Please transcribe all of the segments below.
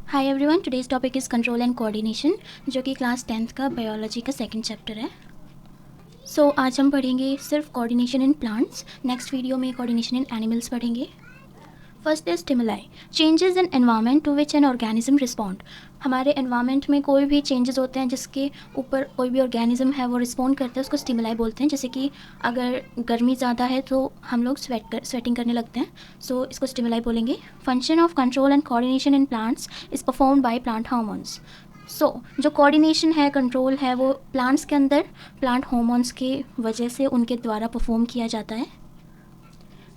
Hi everyone, today's topic is control and coordination, जो कि class 10th का biology का सेकंड चैप्टर है। आज हम पढ़ेंगे सिर्फ coordination in plants. Next video में कोऑर्डिनेशन इन एनिमल्स पढ़ेंगे। First is stimuli, changes in environment to which an organism respond. हमारे एनवायरनमेंट में कोई भी चेंजेस होते हैं जिसके ऊपर कोई भी ऑर्गेनिज्म है वो रिस्पॉन्ड करता है, उसको स्टिमुलाई बोलते हैं। जैसे कि अगर गर्मी ज़्यादा है तो हम लोग स्वेटिंग करने लगते हैं, सो इसको स्टिमुलाई बोलेंगे। Function of control and coordination in plants is performed by plant hormones. जो कोऑर्डिनेशन है, कंट्रोल है, वो प्लांट्स के अंदर प्लांट हार्मोन्स के वजह से उनके द्वारा परफॉर्म किया जाता है।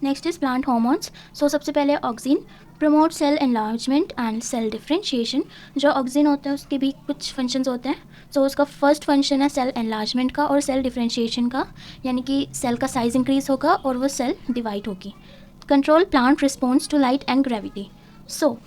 Next is plant hormones. सबसे पहले auxin promote cell enlargement and cell differentiation. जो ऑक्सिन होता है उसके भी कुछ फंक्शंस होते हैं। उसका फर्स्ट फंक्शन है सेल एनलार्जमेंट का और सेल डिफरेंशिएशन का, यानी कि सेल का साइज इंक्रीज होगा और वो सेल डिवाइड होगी। Control plant response to light and gravity.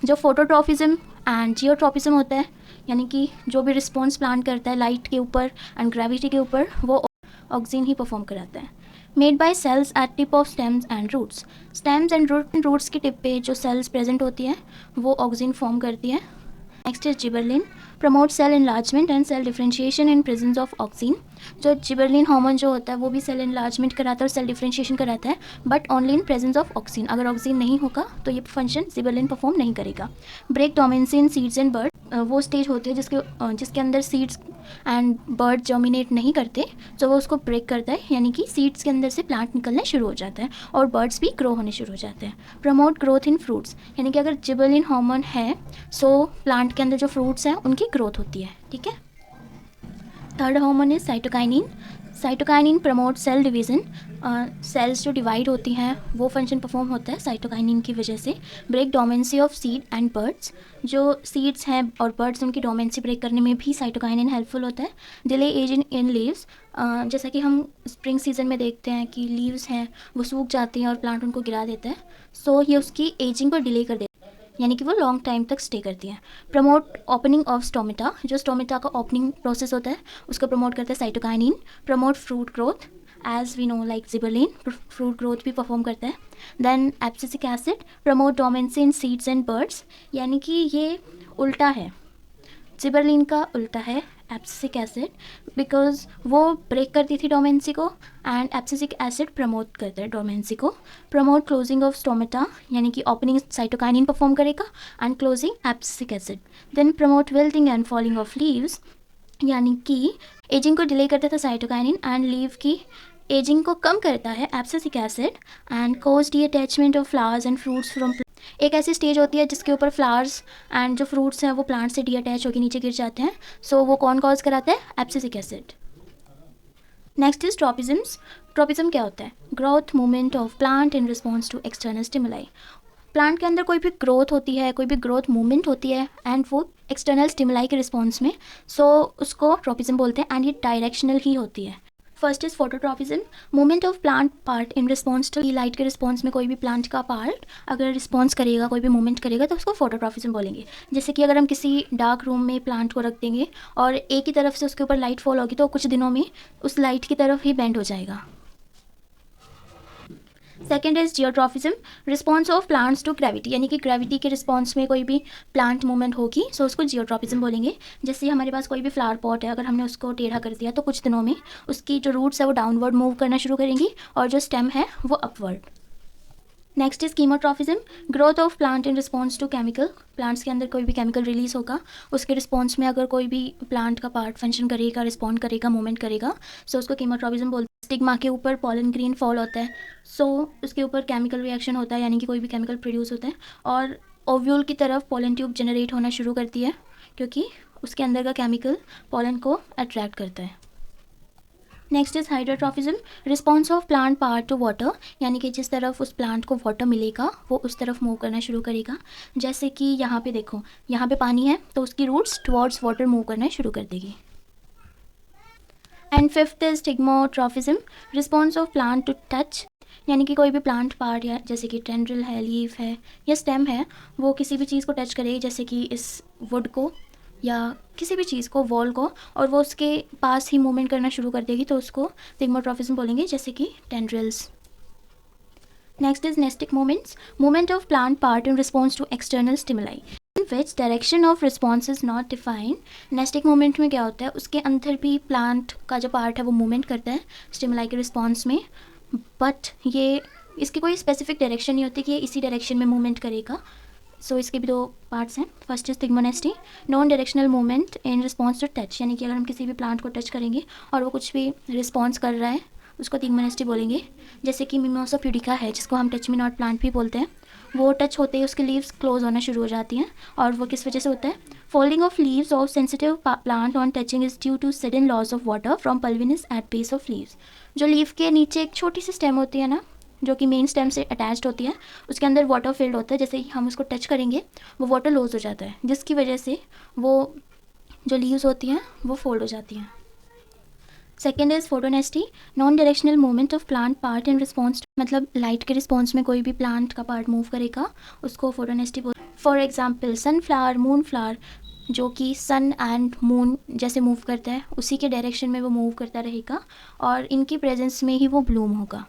जो फोटोट्रॉफिज्म एंड जियोट्रॉपिज्म होता है, यानी कि जो भी रिस्पॉन्स प्लांट करता है लाइट के ऊपर एंड ग्रेविटी के ऊपर, वो ऑक्सिन ही परफॉर्म कराता है। Made by cells at tip of stems and roots. Stems and roots की टिप पे जो सेल्स प्रेजेंट होती हैं वो ऑक्सिन फॉर्म करती है। Next is gibberellin, promote cell enlargement and cell differentiation in presence of auxin. जो जिबरलिन हार्मोन जो होता है वो भी सेल एनलार्जमेंट कराता है और सेल डिफरेंशिएशन कराता है, but only in presence of auxin. अगर ऑक्सिन नहीं होगा तो ये फंक्शन जिबरलिन परफॉर्म नहीं करेगा। Break dormancy in seeds and bird. वो स्टेज होती है जिसके अंदर सीड्स एंड बर्ड जर्मिनेट नहीं करते, तो वो उसको ब्रेक करता है, यानी कि सीड्स के अंदर से प्लांट निकलना शुरू हो जाता है और बर्ड्स भी ग्रो होने शुरू हो जाते हैं। प्रमोट ग्रोथ इन फ्रूट्स, यानी कि अगर जिबरलिन हार्मोन है प्लांट के अंदर जो फ्रूट्स हैं उनकी ग्रोथ होती है। ठीक है। Third hormone is cytokinin. Cytokinin promote cell division. Cells जो डिवाइड होती हैं वो फंक्शन परफॉर्म होता है साइटोकाइनिन की वजह से। Break dormancy of seed and birds. जो सीड्स हैं और बर्ड्स उनकी डोमेंसी ब्रेक करने में भी साइटोकाइनिन हेल्पफुल होता है। Delay ageing in leaves. जैसा कि हम स्प्रिंग सीजन में देखते हैं कि लीव्स हैं वो सूख जाती हैं और प्लांट उनको गिरा देता है, ये उसकी एजिंग को डिले कर देता है, यानी कि वो लॉन्ग टाइम तक स्टे करती हैं। Promote opening of stomata. जो स्टोमेटा का ओपनिंग प्रोसेस होता है उसको प्रमोट करता है cytokinin. Promote fruit growth, as we know like gibberellin fruit growth भी परफॉर्म करता है। Then abscisic acid promote dormancy in seeds and birds, यानी कि ये उल्टा है, जिबरलिन का उल्टा है एब्सिसिक एसिड, बिकॉज वो ब्रेक करती थी डोमेंसी को एंड एब्सिसिक एसिड प्रमोट करता है डोमेंसी को। प्रमोट क्लोजिंग ऑफ स्टोमेटा, यानी कि ओपनिंग साइटोकाइनिन परफॉर्म करेगा and closing abscisic acid. Then promote wilting and falling of leaves, यानी कि एजिंग को डिले करता था साइटोकाइनिन एंड लीव की एजिंग को कम करता है abscisic acid. And cause detachment of flowers and fruits from. एक ऐसी स्टेज होती है जिसके ऊपर फ्लावर्स एंड जो फ्रूट्स हैं वो प्लांट से डी अटैच होकर नीचे गिर जाते हैं, वो कौन कॉज कराता है? Abscisic acid. Next is tropisms. Tropism क्या होता है? Growth movement of plant in response to external stimuli. Plant के अंदर कोई भी ग्रोथ होती है, कोई भी ग्रोथ मूवमेंट होती है एंड वो एक्सटर्नल स्टिमुलाई के रिस्पॉन्स में, उसको ट्रॉपिज्म बोलते हैं एंड ये डायरेक्शनल ही होती है। First is phototropism, movement of plant part in response to light के रिस्पॉन्स में कोई भी प्लांट का पार्ट अगर रिस्पॉन्स करेगा, कोई भी मूवमेंट करेगा, तो उसको फोटोट्रॉपिज्म बोलेंगे। जैसे कि अगर हम किसी डार्क रूम में प्लांट को रख देंगे और एक ही तरफ से उसके ऊपर लाइट फॉल होगी तो कुछ दिनों में उस लाइट की तरफ ही बेंड हो जाएगा। Second is geotropism, response of plants to gravity, यानी कि ग्रेविटी के रिस्पॉन्स में कोई भी प्लांट मूवमेंट होगी, उसको जियोट्रॉफिज्म बोलेंगे। जैसे हमारे पास कोई भी फ्लावर पॉट है, अगर हमने उसको टेढ़ा कर दिया तो कुछ दिनों में उसकी जो रूट्स है वो डाउनवर्ड मूव करना शुरू करेंगी और जो स्टेम है वो upward. Next is chemotropism, growth of plant in response to chemical. Plants के अंदर कोई भी केमिकल रिलीज होगा, उसके रिस्पॉन्स में अगर कोई भी प्लांट का पार्ट फंक्शन करेगा, रिस्पॉन्ड करेगा, मूवमेंट करेगा, उसको कीमोट्रॉफिज्म बोलते हैं। स्टिग्मा के ऊपर पॉलन ग्रेन फॉल होता है, उसके ऊपर केमिकल रिएक्शन होता है, यानी कि कोई भी केमिकल प्रोड्यूस होता है और ओव्यूल की तरफ पॉलन ट्यूब जनरेट होना शुरू करती है क्योंकि उसके अंदर का केमिकल पॉलन को अट्रैक्ट करता है। Next is hydrotropism, response of plant part to water, यानी कि जिस तरफ उस प्लांट को वाटर मिलेगा वो उस तरफ मूव करना शुरू करेगा। जैसे कि यहाँ पे देखो, यहाँ पे पानी है तो उसकी रूट्स टुवर्ड्स वाटर मूव करना शुरू कर देगी। And fifth is thigmotropism, response of plant to touch, यानी कि कोई भी प्लांट पार्ट या जैसे कि टेंड्रिल है, लीफ है या स्टेम है, वो किसी भी चीज़ को टच करेगी, जैसे कि इस वुड को या किसी भी चीज़ को, वॉल को, और वो उसके पास ही मूवमेंट करना शुरू कर देगी, तो उसको स्टिग्मोट्रॉफिज्म बोलेंगे, जैसे कि tendrils. Next is nastic movements, movement of plant part in response to external stimuli. Which direction of response is not defined. Nastic movement में क्या होता है, उसके अंदर भी प्लांट का जो पार्ट है वो मूवमेंट करता है स्टिमुलाई के रिस्पॉन्स में, बट ये इसकी कोई स्पेसिफिक डायरेक्शन नहीं होती कि ये इसी डायरेक्शन में मूवमेंट करेगा। सो इसके भी 2 पार्ट्स हैं। First is thigmonasty, non directional movement in response to touch, यानी कि अगर हम किसी भी प्लांट को टच करेंगे और वो कुछ भी रिस्पॉन्स कर रहा है उसको थिग्मोनेस्टी बोलेंगे। जैसे कि मिमोसा प्यूडिका है जिसको हम टच मी नॉट प्लांट भी बोलते हैं, वो टच होते ही उसके लीव्स क्लोज होना शुरू हो जाती हैं, और वो किस वजह से होता है, folding of leaves of sensitive plant on touching is due to sudden loss of water from pulvinus at base of leaves. जो लीव के नीचे एक छोटी सी स्टेम होती है ना, जो कि मेन स्टेम से अटैच्ड होती है, उसके अंदर वाटर फिल्ड होता है, जैसे ही हम उसको टच करेंगे वो वाटर लॉस हो जाता है, जिसकी वजह से वो जो लीव्स होती हैं वो फोल्ड हो जाती हैं। Second is फोटोनेस्टी, non directional movement of plant part in response, मतलब लाइट के रिस्पॉन्स में कोई भी प्लांट का पार्ट मूव करेगा उसको फोटोनेस्टी बोल। फॉर एग्जाम्पल सनफ्लावर, मूनफ्लावर, जो कि सन एंड मून जैसे मूव करता है उसी के डायरेक्शन में वो मूव करता रहेगा और इनकी प्रेजेंस में ही वो ब्लूम होगा।